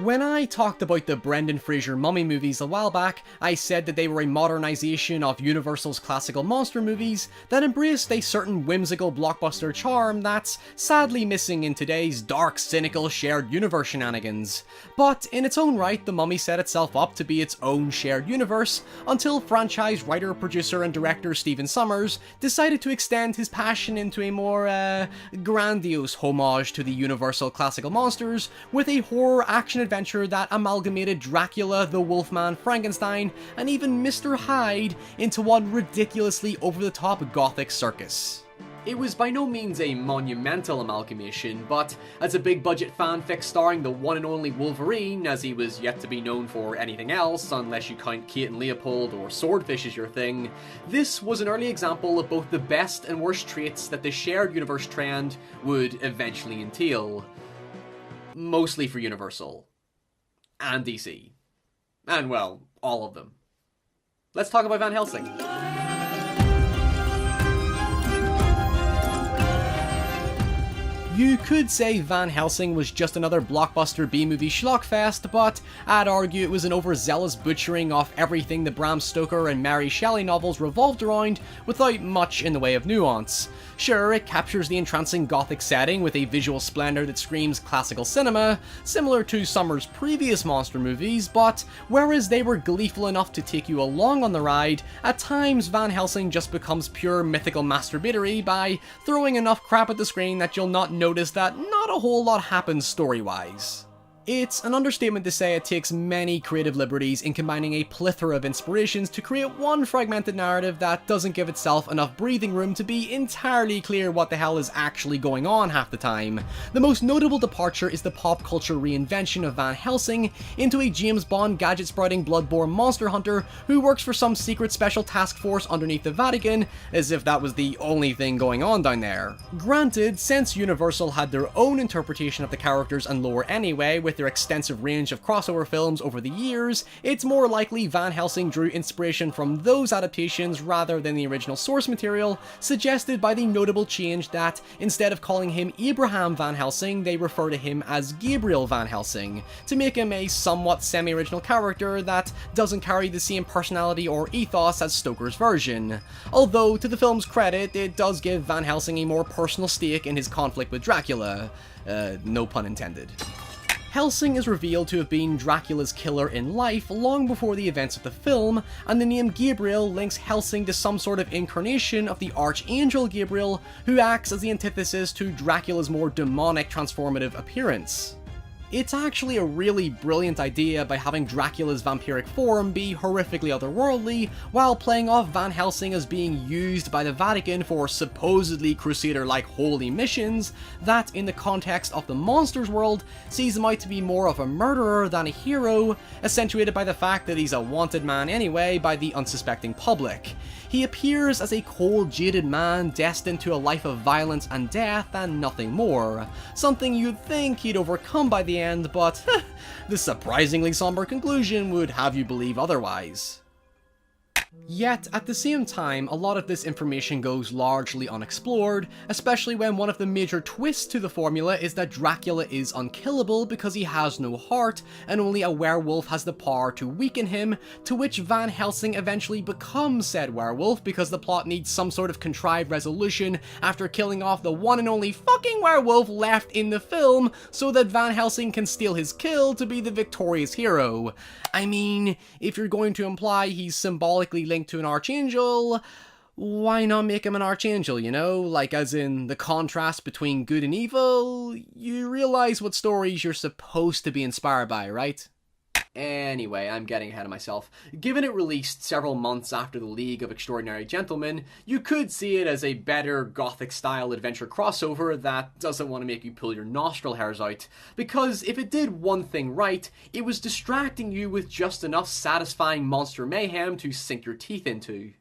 When I talked about the Brendan Fraser Mummy movies a while back, I said that they were a modernisation of Universal's classical monster movies that embraced a certain whimsical blockbuster charm that's sadly missing in today's dark, cynical shared universe shenanigans. But in its own right, The Mummy set itself up to be its own shared universe until franchise writer, producer and director Stephen Sommers decided to extend his passion into a more grandiose homage to the Universal classical monsters with a horror action adventure that amalgamated Dracula, the Wolfman, Frankenstein, and even Mr. Hyde into one ridiculously over-the-top gothic circus. It was by no means a monumental amalgamation, but as a big-budget fanfic starring the one and only Wolverine, as he was yet to be known for anything else, unless you count Kate and Leopold or Swordfish as your thing, this was an early example of both the best and worst traits that the shared universe trend would eventually entail. Mostly for Universal. And DC. And, well, all of them. Let's talk about Van Helsing. You could say Van Helsing was just another blockbuster B-movie schlockfest, but I'd argue it was an overzealous butchering of everything the Bram Stoker and Mary Shelley novels revolved around without much in the way of nuance. Sure, it captures the entrancing gothic setting with a visual splendor that screams classical cinema, similar to Sommers' previous monster movies, but whereas they were gleeful enough to take you along on the ride, at times Van Helsing just becomes pure mythical masturbatory by throwing enough crap at the screen that you'll not notice that not a whole lot happens story-wise. It's an understatement to say it takes many creative liberties in combining a plethora of inspirations to create one fragmented narrative that doesn't give itself enough breathing room to be entirely clear what the hell is actually going on half the time. The most notable departure is the pop culture reinvention of Van Helsing into a James Bond gadget-sprouting bloodborne monster hunter who works for some secret special task force underneath the Vatican, as if that was the only thing going on down there. Granted, since Universal had their own interpretation of the characters and lore anyway, with their extensive range of crossover films over the years, it's more likely Van Helsing drew inspiration from those adaptations rather than the original source material, suggested by the notable change that instead of calling him Abraham Van Helsing, they refer to him as Gabriel Van Helsing, to make him a somewhat semi-original character that doesn't carry the same personality or ethos as Stoker's version. Although, to the film's credit, it does give Van Helsing a more personal stake in his conflict with Dracula. No pun intended. Helsing is revealed to have been Dracula's killer in life long before the events of the film, and the name Gabriel links Helsing to some sort of incarnation of the Archangel Gabriel, who acts as the antithesis to Dracula's more demonic transformative appearance. It's actually a really brilliant idea by having Dracula's vampiric form be horrifically otherworldly, while playing off Van Helsing as being used by the Vatican for supposedly crusader-like holy missions that, in the context of the monsters world, sees him out to be more of a murderer than a hero, accentuated by the fact that he's a wanted man anyway by the unsuspecting public. He appears as a cold, jaded man destined to a life of violence and death and nothing more. Something you'd think he'd overcome by the end, but the surprisingly somber conclusion would have you believe otherwise. Yet, at the same time, a lot of this information goes largely unexplored, especially when one of the major twists to the formula is that Dracula is unkillable because he has no heart, and only a werewolf has the power to weaken him, to which Van Helsing eventually becomes said werewolf because the plot needs some sort of contrived resolution after killing off the one and only fucking werewolf left in the film, so that Van Helsing can steal his kill to be the victorious hero. I mean, if you're going to imply he's symbolically linked to an archangel, why not make him an archangel, you know? Like, as in the contrast between good and evil? You realize what stories you're supposed to be inspired by, right? Anyway, I'm getting ahead of myself. Given it released several months after The League of Extraordinary Gentlemen, you could see it as a better gothic-style adventure crossover that doesn't want to make you pull your nostril hairs out, because if it did one thing right, it was distracting you with just enough satisfying monster mayhem to sink your teeth into.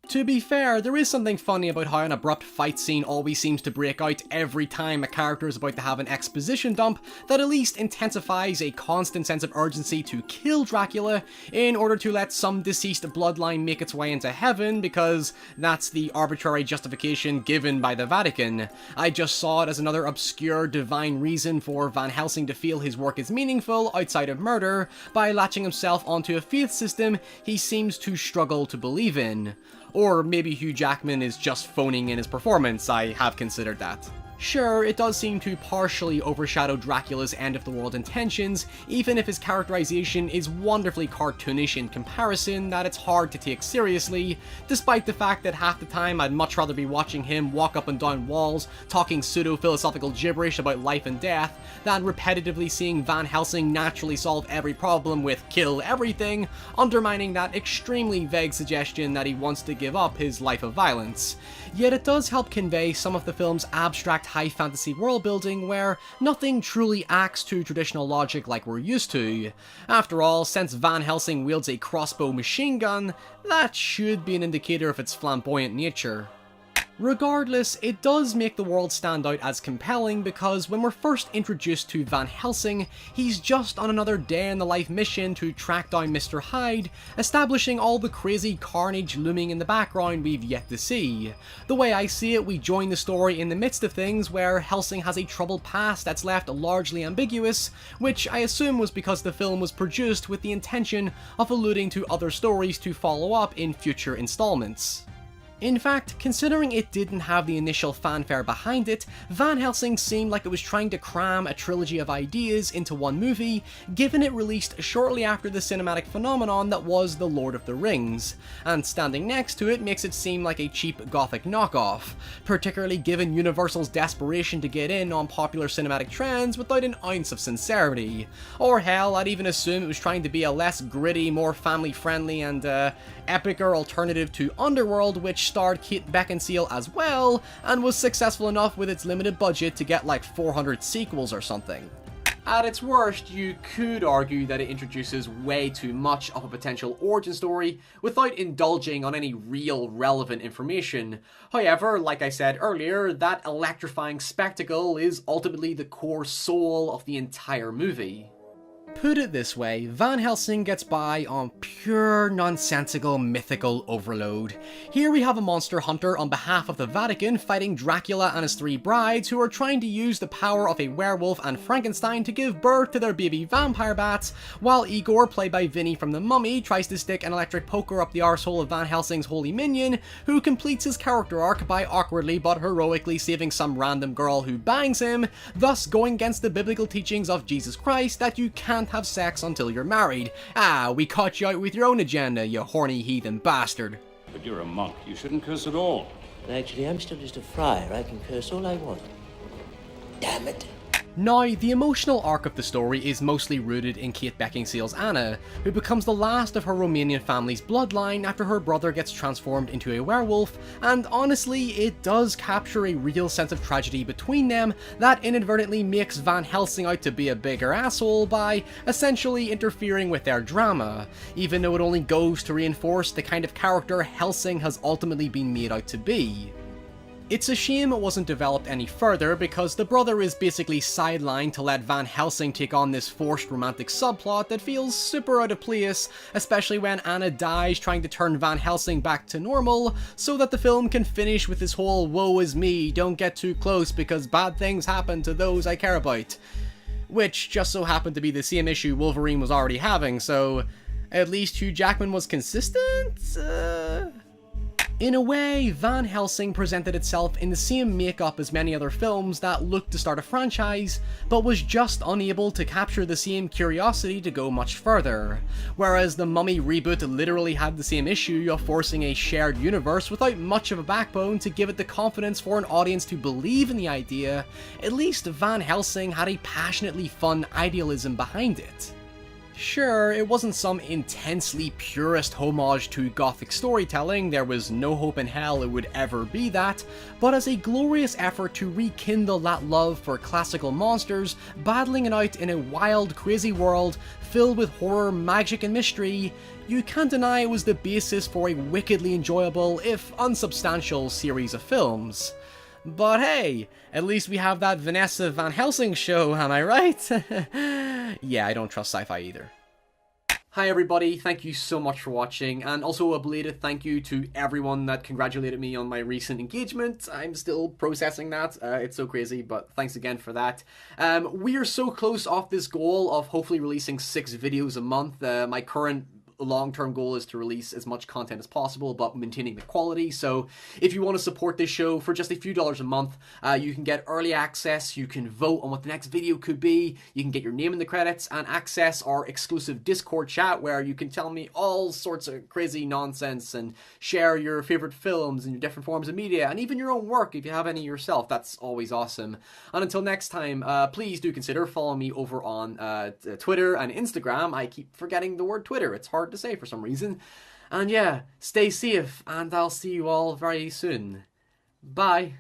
To be fair, there is something funny about how an abrupt fight scene always seems to break out every time a character is about to have an exposition dump that at least intensifies a constant sense of urgency to kill Dracula in order to let some deceased bloodline make its way into heaven, because that's the arbitrary justification given by the Vatican. I just saw it as another obscure divine reason for Van Helsing to feel his work is meaningful outside of murder by latching himself onto a faith system he seems to struggle to believe in. Or maybe Hugh Jackman is just phoning in his performance, I have considered that. Sure, it does seem to partially overshadow Dracula's end-of-the-world intentions, even if his characterization is wonderfully cartoonish in comparison that it's hard to take seriously, despite the fact that half the time I'd much rather be watching him walk up and down walls, talking pseudo-philosophical gibberish about life and death, than repetitively seeing Van Helsing naturally solve every problem with kill everything, undermining that extremely vague suggestion that he wants to give up his life of violence. Yet it does help convey some of the film's abstract high fantasy world building where nothing truly acts to traditional logic like we're used to. After all, since Van Helsing wields a crossbow machine gun, that should be an indicator of its flamboyant nature. Regardless, it does make the world stand out as compelling because when we're first introduced to Van Helsing, he's just on another day-in-the-life mission to track down Mr. Hyde, establishing all the crazy carnage looming in the background we've yet to see. The way I see it, we join the story in the midst of things where Helsing has a troubled past that's left largely ambiguous, which I assume was because the film was produced with the intention of alluding to other stories to follow up in future installments. In fact, considering it didn't have the initial fanfare behind it, Van Helsing seemed like it was trying to cram a trilogy of ideas into one movie, given it released shortly after the cinematic phenomenon that was The Lord of the Rings, and standing next to it makes it seem like a cheap gothic knockoff, particularly given Universal's desperation to get in on popular cinematic trends without an ounce of sincerity. Or hell, I'd even assume it was trying to be a less gritty, more family-friendly and epicer alternative to Underworld, which starred Kate Beckinsale as well, and was successful enough with its limited budget to get like 400 sequels or something. At its worst, you could argue that it introduces way too much of a potential origin story without indulging on any real relevant information. However, like I said earlier, that electrifying spectacle is ultimately the core soul of the entire movie. Put it this way, Van Helsing gets by on pure nonsensical mythical overload. Here we have a monster hunter on behalf of the Vatican fighting Dracula and his 3 brides who are trying to use the power of a werewolf and Frankenstein to give birth to their baby vampire bats, while Igor, played by Vinny from The Mummy, tries to stick an electric poker up the arsehole of Van Helsing's holy minion, who completes his character arc by awkwardly but heroically saving some random girl who bangs him, thus going against the biblical teachings of Jesus Christ that you can't have sex until you're married. Ah, we caught you out with your own agenda, you horny heathen bastard. But you're a monk. You shouldn't curse at all. Actually, I'm still just a friar. I can curse all I want. Damn it. Now, the emotional arc of the story is mostly rooted in Kate Beckinsale's Anna, who becomes the last of her Romanian family's bloodline after her brother gets transformed into a werewolf, and honestly, it does capture a real sense of tragedy between them that inadvertently makes Van Helsing out to be a bigger asshole by essentially interfering with their drama, even though it only goes to reinforce the kind of character Helsing has ultimately been made out to be. It's a shame it wasn't developed any further because the brother is basically sidelined to let Van Helsing take on this forced romantic subplot that feels super out of place, especially when Anna dies trying to turn Van Helsing back to normal, so that the film can finish with this whole woe is me, don't get too close because bad things happen to those I care about. Which just so happened to be the same issue Wolverine was already having, so at least Hugh Jackman was consistent? In a way, Van Helsing presented itself in the same makeup as many other films that looked to start a franchise, but was just unable to capture the same curiosity to go much further. Whereas the Mummy reboot literally had the same issue of forcing a shared universe without much of a backbone to give it the confidence for an audience to believe in the idea, at least Van Helsing had a passionately fun idealism behind it. Sure, it wasn't some intensely purist homage to Gothic storytelling, there was no hope in hell it would ever be that, but as a glorious effort to rekindle that love for classical monsters, battling it out in a wild, crazy world filled with horror, magic and mystery, you can't deny it was the basis for a wickedly enjoyable, if unsubstantial, series of films. But hey, at least we have that Vanessa Van Helsing show, am I right? Yeah, I don't trust sci-fi either. Hi everybody, thank you so much for watching, and also a belated thank you to everyone that congratulated me on my recent engagement. I'm still processing that, it's so crazy, but thanks again for that. We are so close off this goal of hopefully releasing 6 videos a month. My current long-term goal is to release as much content as possible but maintaining the quality, so if you want to support this show for just a few dollars a month, you can get early access, you can vote on what the next video could be, you can get your name in the credits, and access our exclusive Discord chat where you can tell me all sorts of crazy nonsense and share your favorite films and your different forms of media, and even your own work if you have any yourself. That's always awesome. And until next time, please do consider following me over on Twitter and Instagram. I keep forgetting the word Twitter, it's hard to say for some reason. And yeah, stay safe, and I'll see you all very soon. Bye.